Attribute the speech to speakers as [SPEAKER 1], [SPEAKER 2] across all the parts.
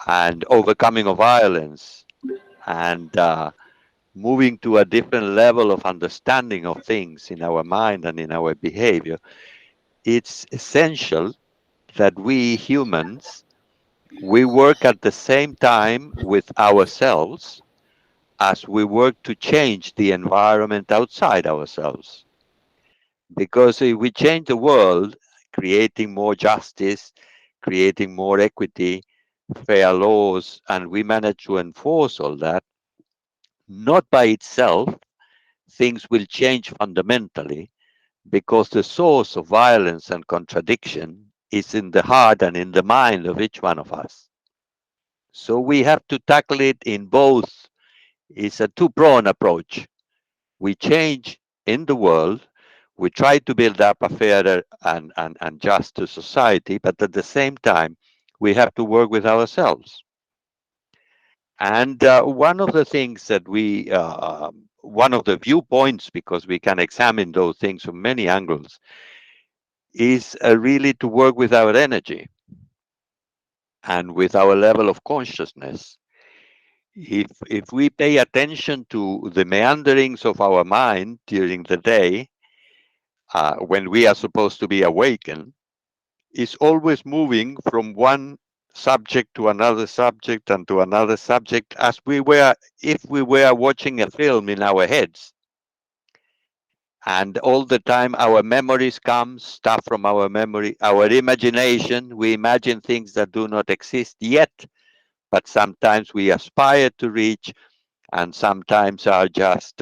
[SPEAKER 1] and overcoming of violence, and moving to a different level of understanding of things in our mind and in our behavior, it's essential that we humans, we work at the same time with ourselves as we work to change the environment outside ourselves. Because if we change the world, creating more justice, creating more equity, fair laws, and we manage to enforce all that, not by itself, things will change fundamentally, because the source of violence and contradiction is in the heart and in the mind of each one of us. So we have to tackle it in both. It's a two-pronged approach. We change in the world, we try to build up a fairer and just society, but at the same time, we have to work with ourselves. And one of the things that one of the viewpoints, because we can examine those things from many angles, is really to work with our energy and with our level of consciousness. If we pay attention to the meanderings of our mind during the day, when we are supposed to be awakened, is always moving from one subject to another subject and to another subject, as we were if we were watching a film in our heads. And all the time our memories come, stuff from our memory, our imagination. We imagine things that do not exist yet, but sometimes we aspire to reach, and sometimes are just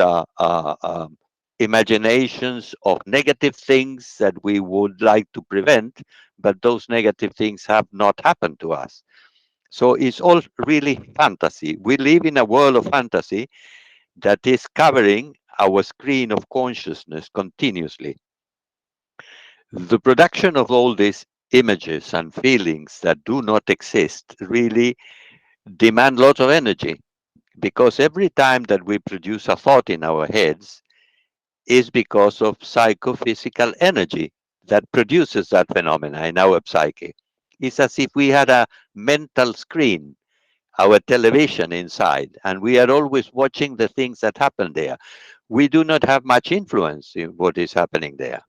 [SPEAKER 1] imaginations of negative things that we would like to prevent, but those negative things have not happened to us. So it's all really fantasy. We live in a world of fantasy that is covering our screen of consciousness continuously. The production of all these images and feelings that do not exist really demand lots of energy, because every time that we produce a thought in our heads is because of psychophysical energy that produces that phenomena in our psyche. It's as if we had a mental screen, our television inside, and we are always watching the things that happen there. We do not have much influence in what is happening there,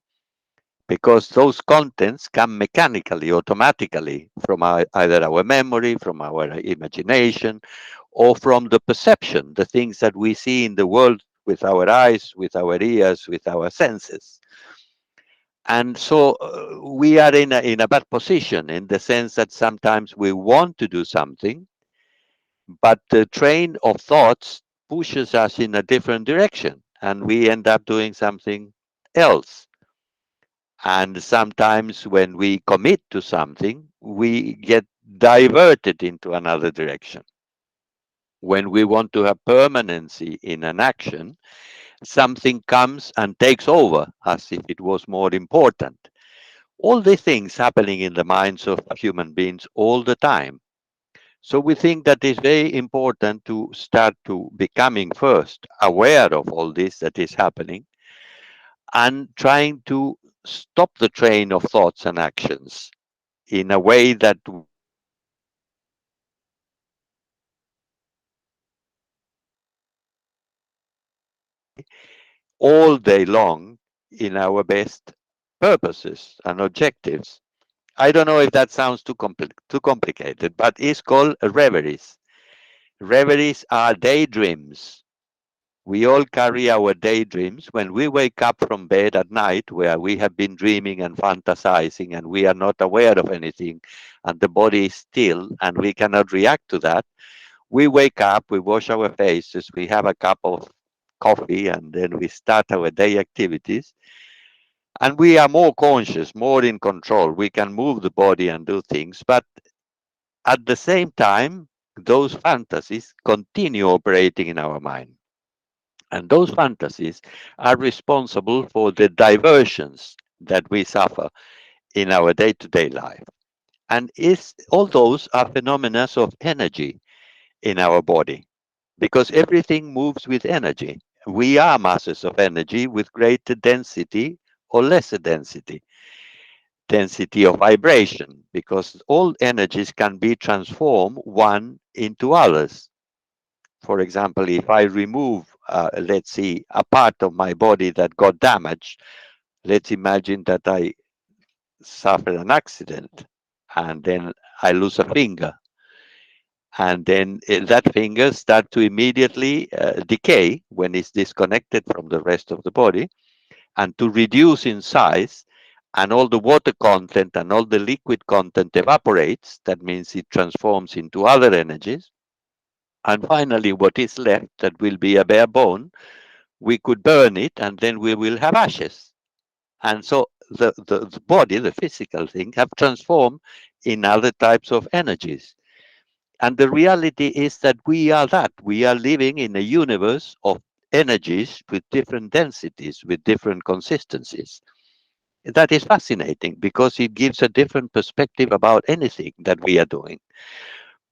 [SPEAKER 1] because those contents come mechanically, automatically from either our memory, from our imagination, or from the perception, the things that we see in the world with our eyes, with our ears, with our senses. And so we are in a bad position, in the sense that sometimes we want to do something, but the train of thoughts pushes us in a different direction, and we end up doing something else. And sometimes when we commit to something, we get diverted into another direction. When we want to have permanency in an action, something comes and takes over as if it was more important. All these things happening in the minds of human beings all the time. So we think that it's very important to start to becoming first aware of all this that is happening, and trying to stop the train of thoughts and actions in a way that all day long in our best purposes and objectives. I don't know if that sounds too complicated, but it's called reveries. Reveries are daydreams. We all carry our daydreams when we wake up from bed at night, where we have been dreaming and fantasizing, and we are not aware of anything, and the body is still, and we cannot react to that. We wake up, we wash our faces, we have a cup of coffee, and then we start our day activities. And we are more conscious, more in control. We can move the body and do things. But at the same time, those fantasies continue operating in our mind. And those fantasies are responsible for the diversions that we suffer in our day-to-day life. And all those are phenomena of energy in our body, because everything moves with energy. We are masses of energy with greater density or lesser density. density of vibration, because all energies can be transformed one into others. For example, if I remove, let's see, a part of my body that got damaged, let's imagine that I suffer an accident and then I lose a finger. And then that finger starts to immediately decay when it's disconnected from the rest of the body, and to reduce in size, and all the water content and all the liquid content evaporates. That means it transforms into other energies. And finally, what is left, that will be a bare bone, we could burn it and then we will have ashes. And so the body, the physical thing, have transformed in other types of energies. And the reality is that we are that. We are living in a universe of energies with different densities, with different consistencies. That is fascinating because it gives a different perspective about anything that we are doing.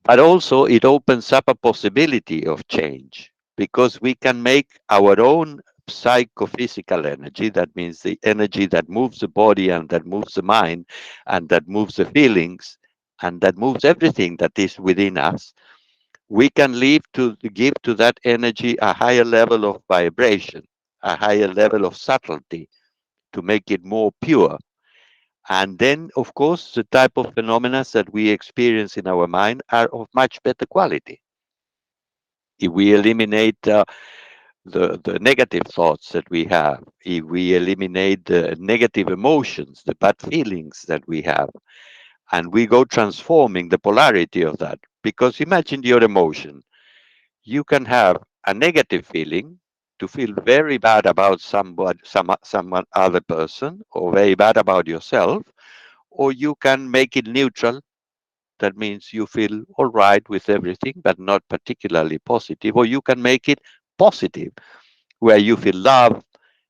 [SPEAKER 1] But also, it opens up a possibility of change because we can make our own psychophysical energy. That means the energy that moves the body and that moves the mind and that moves the feelings and that moves everything that is within us. We can live to give to that energy a higher level of vibration, a higher level of subtlety, to make it more pure. And then, of course, the type of phenomena that we experience in our mind are of much better quality. If we eliminate the negative thoughts that we have, if we eliminate the negative emotions, the bad feelings that we have, and we go transforming the polarity of that, because imagine your emotion. You can have a negative feeling, to feel very bad about someone other person, or very bad about yourself, or you can make it neutral. That means you feel all right with everything, but not particularly positive. Or you can make it positive, where you feel love,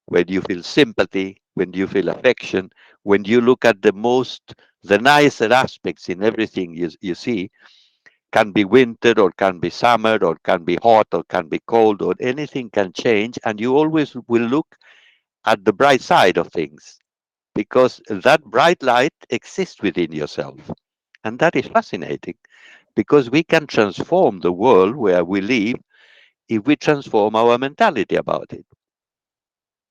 [SPEAKER 1] when you feel sympathy, when you feel affection, when you look at the nicer aspects in everything you see. Can be winter, or can be summer, or can be hot, or can be cold, or anything can change. And you always will look at the bright side of things, because that bright light exists within yourself. And that is fascinating, because we can transform the world where we live if we transform our mentality about it.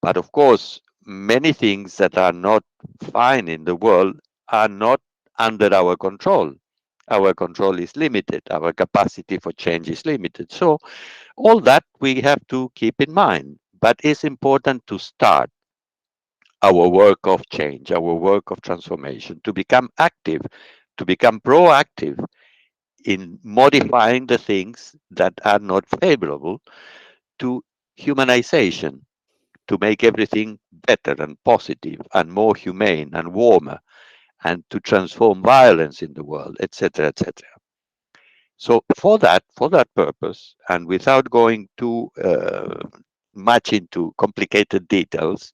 [SPEAKER 1] But of course, many things that are not fine in the world are not under our control. Our control is limited, our capacity for change is limited. So, all that we have to keep in mind. But it's important to start our work of change, our work of transformation, to become active, to become proactive in modifying the things that are not favorable to humanization, to make everything better and positive and more humane and warmer, and to transform violence in the world, etc., etc. So for that purpose, and without going too much into complicated details,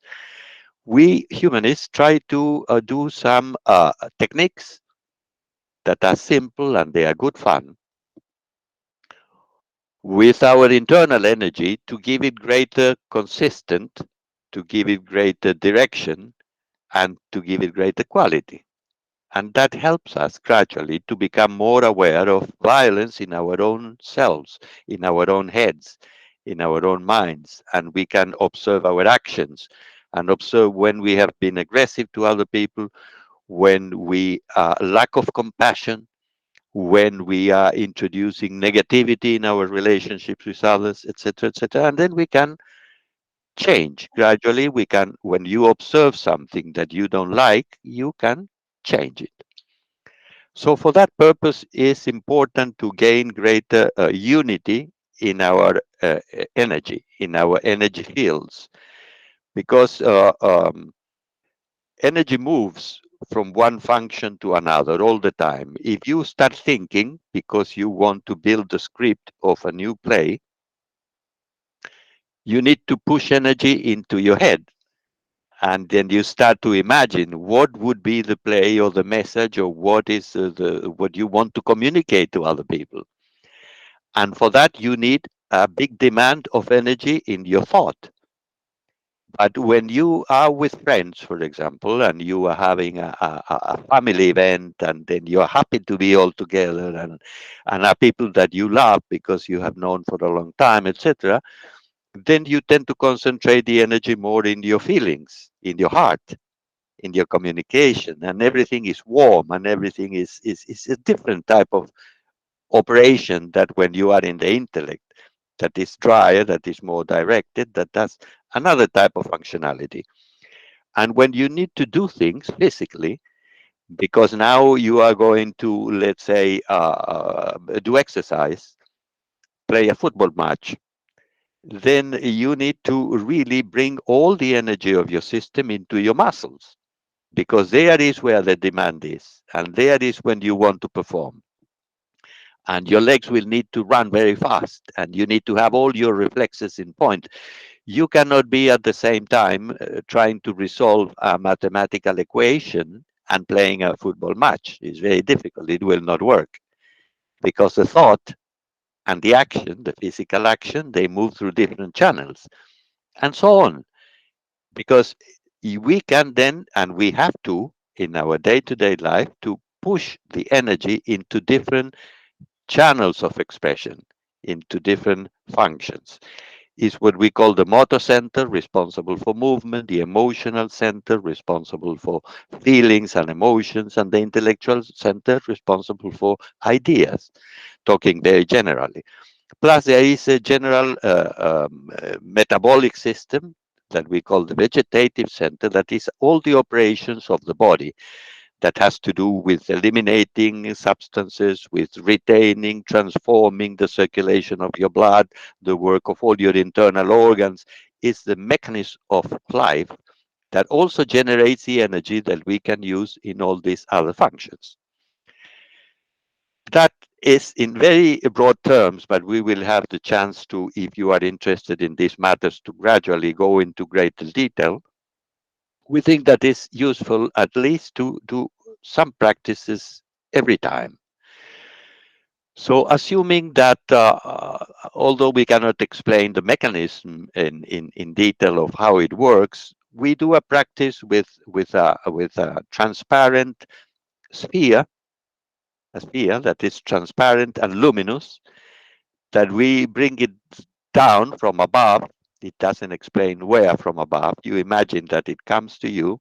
[SPEAKER 1] we humanists try to do some techniques that are simple and they are good fun, with our internal energy, to give it greater consistent, to give it greater direction, and to give it greater quality. And that helps us gradually to become more aware of violence in our own selves, in our own heads, in our own minds. And we can observe our actions and observe when we have been aggressive to other people, when we lack of compassion, when we are introducing negativity in our relationships with others, etc., etc. And then we can change gradually. We can, when you observe something that you don't like, you can change it. So for that purpose, it's important to gain greater unity in our energy, in our energy fields, because energy moves from one function to another all the time. If you start thinking because you want to build the script of a new play, you need to push energy into your head. And then you start to imagine what would be the play or the message, or what is what you want to communicate to other people. And for that, you need a big demand of energy in your thought. But when you are with friends, for example, and you are having a family event, and then you're happy to be all together, and are people that you love because you have known for a long time, etc., then you tend to concentrate the energy more in your feelings, in your heart, in your communication, and everything is warm, and everything is a different type of operation that when you are in the intellect, that is drier, that is more directed, that does another type of functionality. And when you need to do things physically, because now you are going to, let's say, do exercise, play a football match, then you need to really bring all the energy of your system into your muscles, because there is where the demand is, and there is when you want to perform. And your legs will need to run very fast, and you need to have all your reflexes in point. You cannot be at the same time trying to resolve a mathematical equation and playing a football match. It's very difficult. It will not work, because the thought and the action, the physical action, they move through different channels, and so on. Because we can then, and we have to, in our day-to-day life, to push the energy into different channels of expression, into different functions. Is what we call the motor center, responsible for movement, the emotional center, responsible for feelings and emotions, and the intellectual center, responsible for ideas, talking very generally. Plus, there is a general metabolic system that we call the vegetative center, that is all the operations of the body, that has to do with eliminating substances, with retaining, transforming the circulation of your blood, the work of all your internal organs. Is the mechanism of life that also generates the energy that we can use in all these other functions. That is in very broad terms, but we will have the chance to, if you are interested in these matters, to gradually go into greater detail. We think that is useful at least to do some practices every time. So assuming that, although we cannot explain the mechanism in detail of how it works, we do a practice with a transparent sphere, a sphere that is transparent and luminous, that we bring it down from above. It doesn't explain where from above. You imagine that it comes to you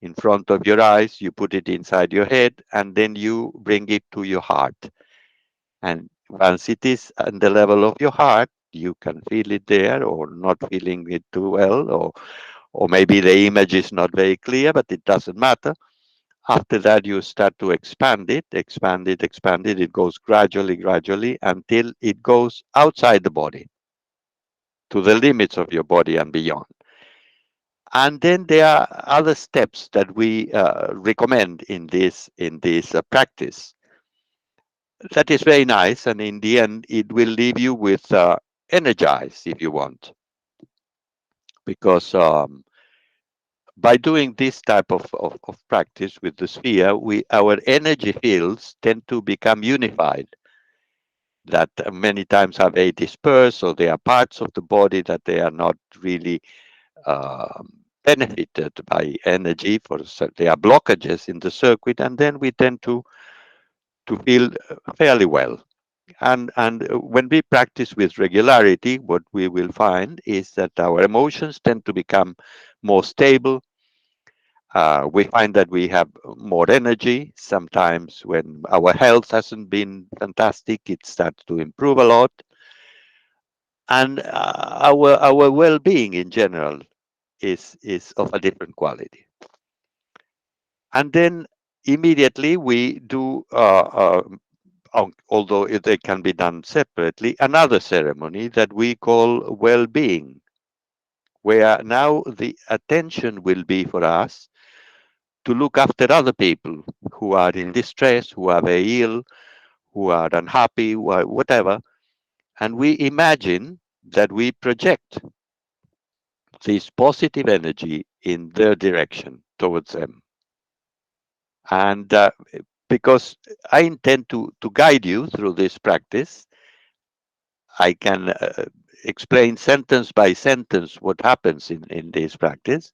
[SPEAKER 1] in front of your eyes, you put it inside your head, and then you bring it to your heart. And once it is at the level of your heart, you can feel it there, or not feeling it too well, or maybe the image is not very clear, but it doesn't matter. After that, you start to expand it, expand it, expand it. It goes gradually, gradually, until it goes outside the body, to the limits of your body and beyond. And then there are other steps that we recommend in this practice. That is very nice, and in the end, it will leave you with energized, if you want, because by doing this type of practice with the sphere, our energy fields tend to become unified. That many times are very dispersed, or they are parts of the body that they are not really benefited by energy. There are blockages in the circuit, and then we tend to feel fairly well. And when we practice with regularity, what we will find is that our emotions tend to become more stable. We find that we have more energy. Sometimes when our health hasn't been fantastic, it starts to improve a lot. And our well-being in general is of a different quality. And then immediately we do, although they can be done separately, another ceremony that we call well-being, where now the attention will be for us to look after other people who are in distress, who are very ill, who are unhappy, who are whatever. And we imagine that we project this positive energy in their direction towards them. And because I intend to guide you through this practice, I can explain sentence by sentence what happens in this practice,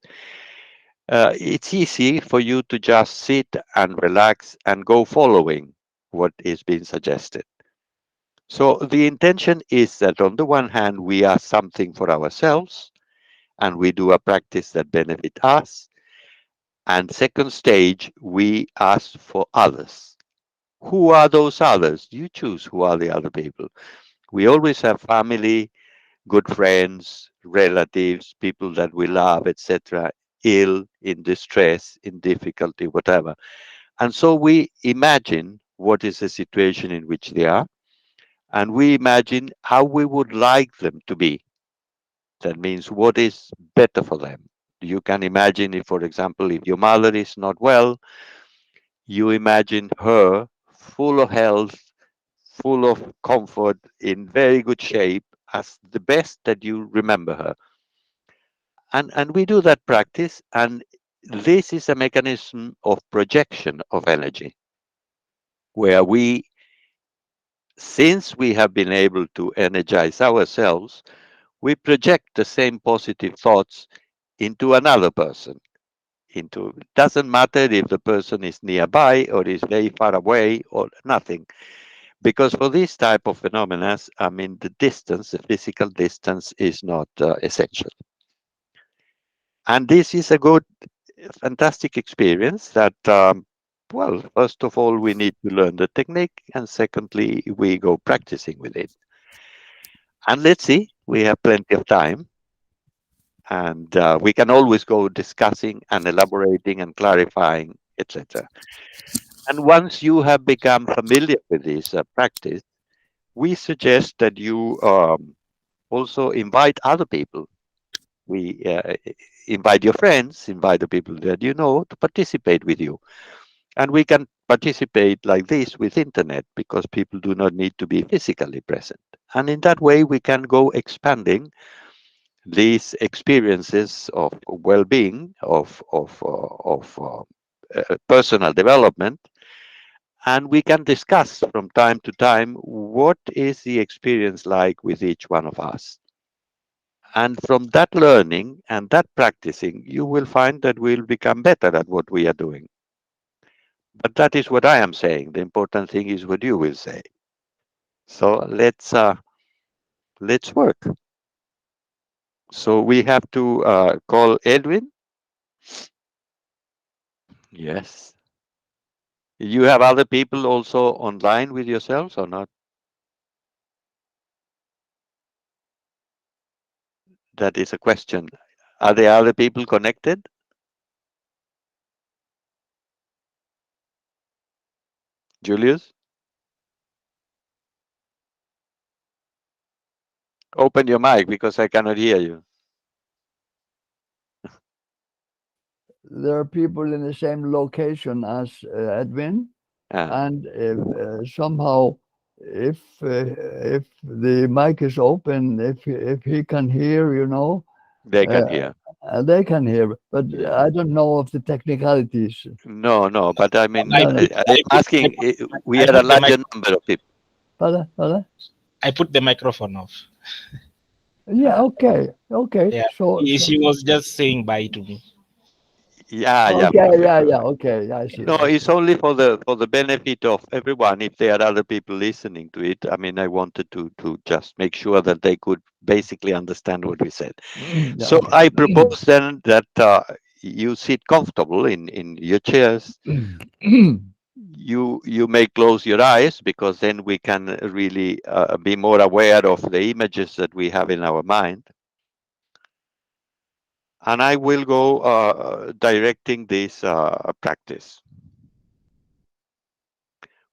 [SPEAKER 1] it's easy for you to just sit and relax and go following what is being suggested. So the intention is that on the one hand, we ask something for ourselves and we do a practice that benefit us. And second stage, we ask for others. Who are those others? You choose who are the other people. We always have family, good friends, relatives, people that we love, etc., ill, in distress, in difficulty, whatever. And so we imagine what is the situation in which they are, and we imagine how we would like them to be. That means what is better for them. You can imagine if, for example, if your mother is not well, you imagine her full of health, full of comfort, in very good shape, as the best that you remember her. And we do that practice, and this is a mechanism of projection of energy, where we, since we have been able to energize ourselves, we project the same positive thoughts into another person. Into, doesn't matter if the person is nearby or is very far away or nothing, because for this type of phenomena, I mean, the distance, the physical distance, is not essential. And this is a good, fantastic experience that, well, first of all, we need to learn the technique, and secondly, we go practicing with it. And let's see, we have plenty of time, and we can always go discussing and elaborating and clarifying, etc. And once you have become familiar with this practice, we suggest that you also invite other people. We invite your friends, invite the people that you know to participate with you. And we can participate like this with internet because people do not need to be physically present. And in that way, we can go expanding these experiences of well-being, of personal development, and we can discuss from time to time what is the experience like with each one of us. And from that learning and that practicing, you will find that we'll become better at what we are doing. But that is what I am saying. The important thing is what you will say. So let's work. So we have to call Edwin. Yes. You have other people also online with yourselves or not? That is a question. Are there other people connected? Julius, open your mic because I cannot hear you.
[SPEAKER 2] There are people in the same location as Edwin,
[SPEAKER 1] Ah,
[SPEAKER 2] and somehow, if the mic is open, if he can hear,
[SPEAKER 1] they can
[SPEAKER 2] uh,
[SPEAKER 1] hear.
[SPEAKER 2] they can hear. But
[SPEAKER 1] Yeah.
[SPEAKER 2] I don't know of the technicalities.
[SPEAKER 1] No, no, but I mean,
[SPEAKER 2] No, no.
[SPEAKER 1] I'm asking, we
[SPEAKER 3] I
[SPEAKER 1] had a
[SPEAKER 3] put the mic
[SPEAKER 1] larger number of people.
[SPEAKER 2] Father, father.
[SPEAKER 3] I put the microphone off.
[SPEAKER 2] Yeah.
[SPEAKER 1] Uh,
[SPEAKER 2] Okay. Okay.
[SPEAKER 3] Yeah, she was just saying bye to me.
[SPEAKER 1] yeah, yeah,
[SPEAKER 2] Okay.
[SPEAKER 1] perfect,
[SPEAKER 2] Yeah. Yeah.
[SPEAKER 1] perfect.
[SPEAKER 2] Okay. I see.
[SPEAKER 1] No,
[SPEAKER 2] I see.
[SPEAKER 1] it's only for the benefit of everyone. If there are other people listening to it, I mean, I wanted to just make sure that they could basically understand what we said.
[SPEAKER 2] Yeah.
[SPEAKER 1] So
[SPEAKER 2] Okay.
[SPEAKER 1] I propose then that you sit comfortable in your chairs. You may close your eyes because then we can really be more aware of the images that we have in our mind. And I will go directing this practice.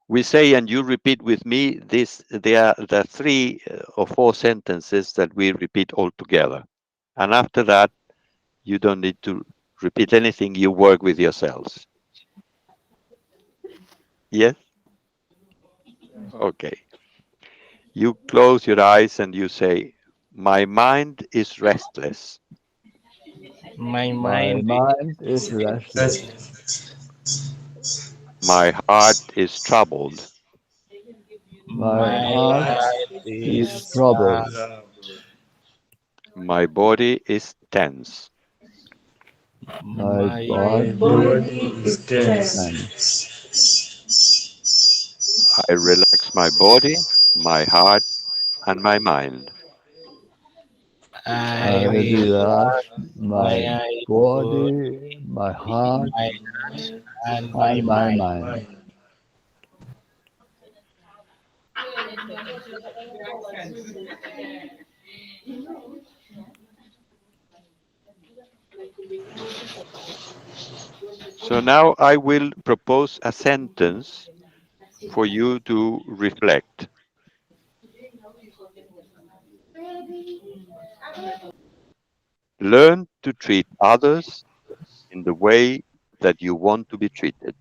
[SPEAKER 1] We say, and you repeat with me, this, there are the three or four sentences that we repeat all together. And after that, you don't need to repeat anything. You work with yourselves. Yes? Okay. You close your eyes and you say, my mind is restless.
[SPEAKER 3] My
[SPEAKER 2] My
[SPEAKER 3] mind
[SPEAKER 2] mind is
[SPEAKER 3] is
[SPEAKER 2] restless.
[SPEAKER 1] My heart is troubled.
[SPEAKER 2] My
[SPEAKER 3] my
[SPEAKER 2] heart
[SPEAKER 3] heart
[SPEAKER 2] is
[SPEAKER 3] is
[SPEAKER 2] troubled.
[SPEAKER 1] My body is tense.
[SPEAKER 2] My
[SPEAKER 3] My
[SPEAKER 4] My
[SPEAKER 2] body
[SPEAKER 4] body
[SPEAKER 2] is
[SPEAKER 4] is tense.
[SPEAKER 2] tense.
[SPEAKER 1] I relax my body, my heart, and my mind.
[SPEAKER 2] I
[SPEAKER 3] I
[SPEAKER 2] relax
[SPEAKER 3] relax
[SPEAKER 2] my
[SPEAKER 3] my body,
[SPEAKER 2] body, my heart,
[SPEAKER 3] my heart, and my
[SPEAKER 2] and my
[SPEAKER 3] mind.
[SPEAKER 2] mind.
[SPEAKER 1] So now I will propose a sentence for you to reflect. Learn to treat others in the way that you want to be treated.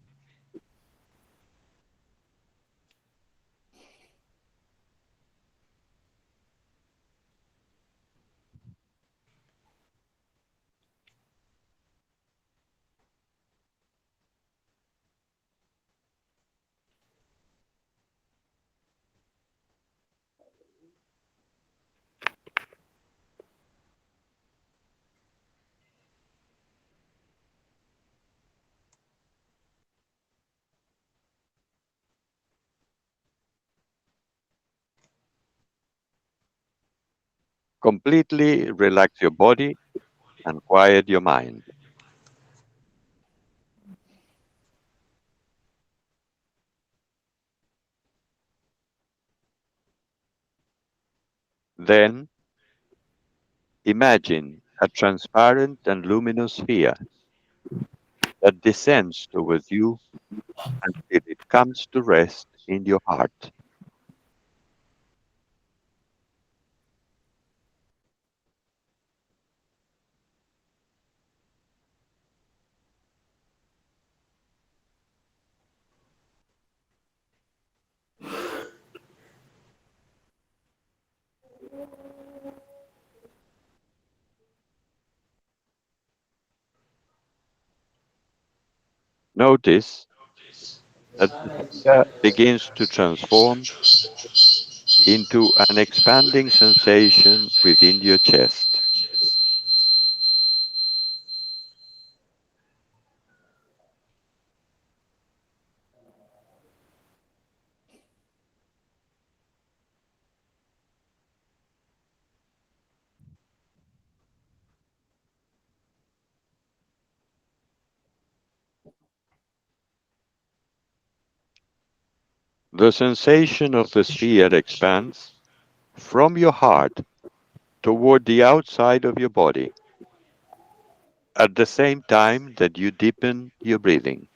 [SPEAKER 1] Completely relax your body and quiet your mind. Then imagine a transparent and luminous sphere that descends towards you until it comes to rest in your heart. Notice that the sphere begins to transform into an expanding sensation within your chest. The sensation of the sphere expands from your heart toward the outside of your body at the same time that you deepen your breathing.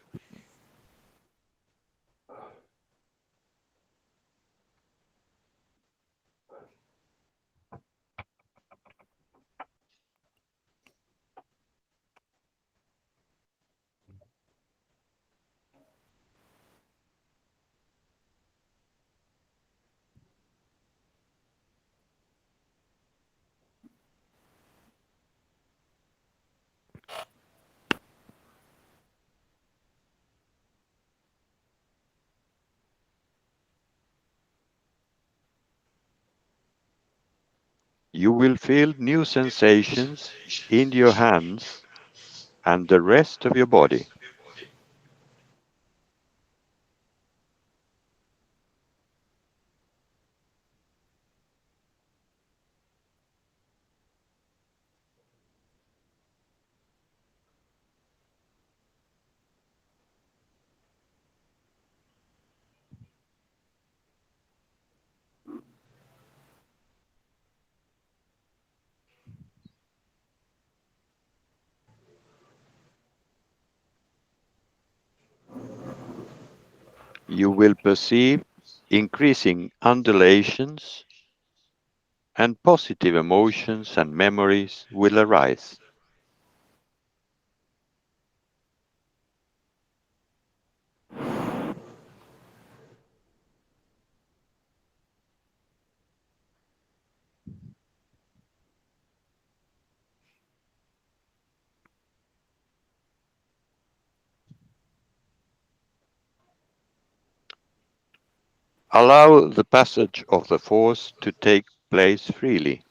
[SPEAKER 1] You will feel new sensations in your hands and the rest of your body. You will perceive increasing undulations and positive emotions and memories will arise. Allow the passage of the force to take place freely.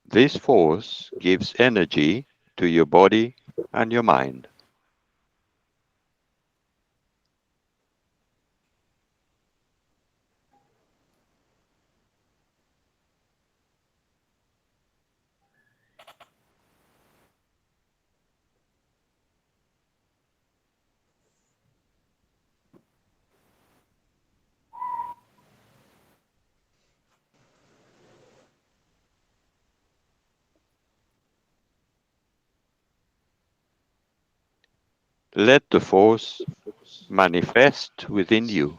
[SPEAKER 1] This force gives energy to your body and your mind. Let the force manifest within you.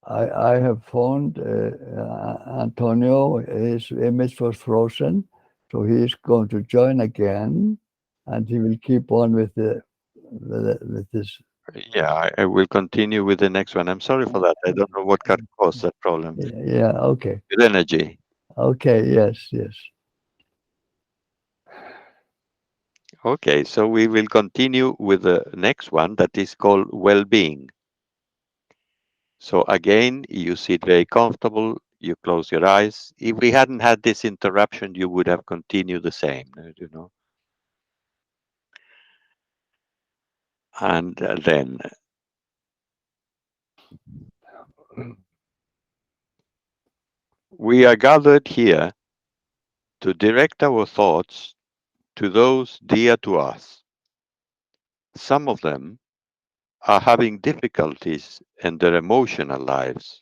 [SPEAKER 2] I have found Antonio. His image was frozen, so he is going to join again, and he will keep on with this.
[SPEAKER 1] Yeah, I will continue with the next one. I'm sorry for that. I don't know what caused that problem
[SPEAKER 2] Yeah. Okay.
[SPEAKER 1] with energy.
[SPEAKER 2] Okay. Yes. Yes.
[SPEAKER 1] Okay, so we will continue with the next one that is called well-being. So again, you sit very comfortable, you close your eyes. If we hadn't had this interruption, you would have continued the same, you know. And then we are gathered here to direct our thoughts to those dear to us. Some of them are having difficulties in their emotional lives,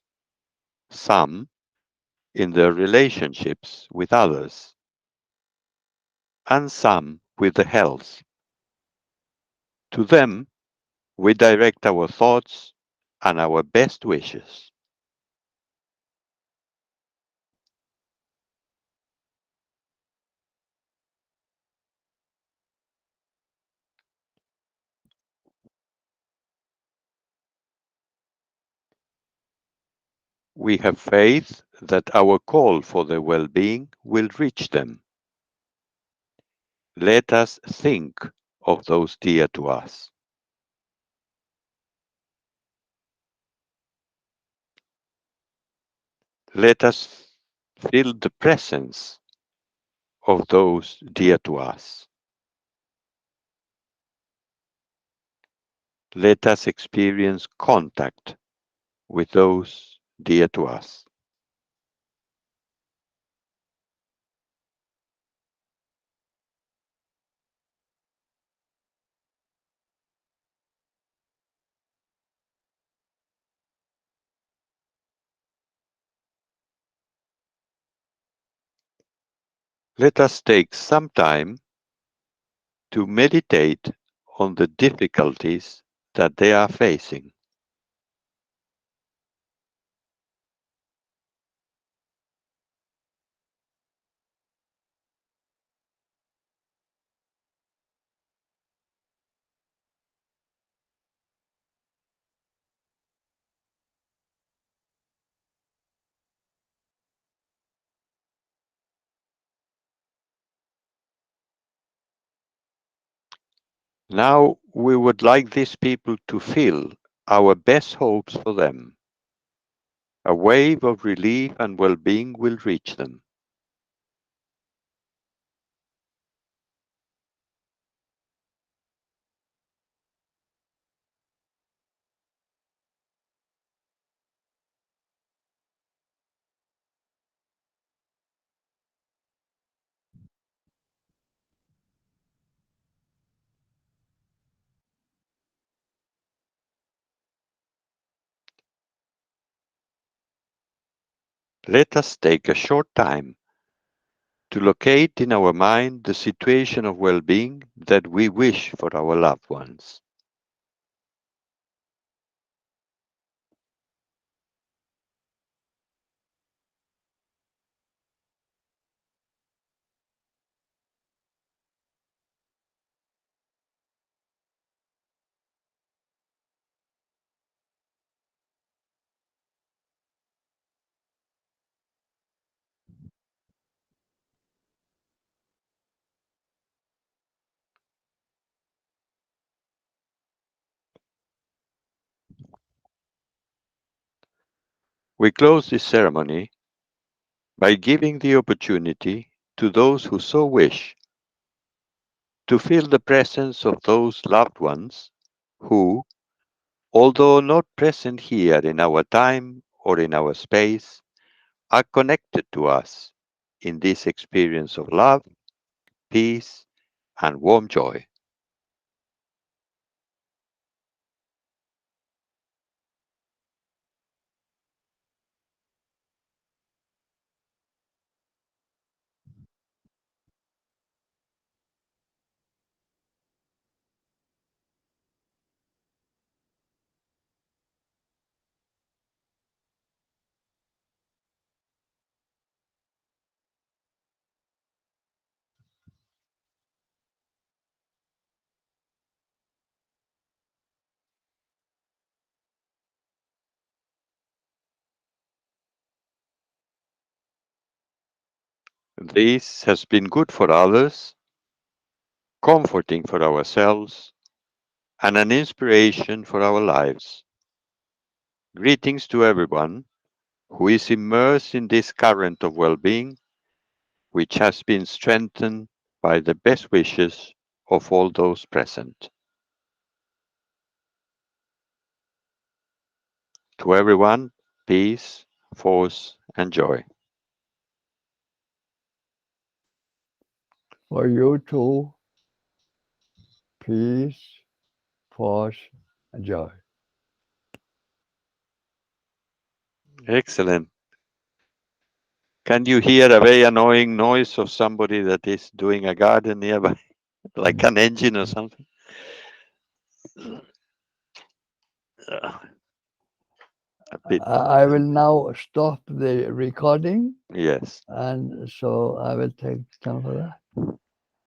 [SPEAKER 1] some in their relationships with others, and some with the health. To them, we direct our thoughts and our best wishes. We have faith that our call for their well being will reach them. Let us think of those dear to us. Let us feel the presence of those dear to us. Let us experience contact with those dear to us. Let us take some time to meditate on the difficulties that they are facing. Now we would like these people to feel our best hopes for them. A wave of relief and well being will reach them. Let us take a short time to locate in our mind the situation of well being that we wish for our loved ones. We close this ceremony by giving the opportunity to those who so wish to feel the presence of those loved ones who, although not present here in our time or in our space, are connected to us in this experience of love, peace, and warm joy. This has been good for others, comforting for ourselves, and an inspiration for our lives. Greetings to everyone who is immersed in this current of well being, which has been strengthened by the best wishes of all those present. To everyone, peace, force, and joy.
[SPEAKER 2] For you too, peace, force, and joy.
[SPEAKER 1] Excellent. Can you hear a very annoying noise of somebody that is doing a garden nearby, like an engine or something? Uh, a bit.
[SPEAKER 2] I will now stop the recording,
[SPEAKER 1] Yes.
[SPEAKER 2] and so I will take time for that.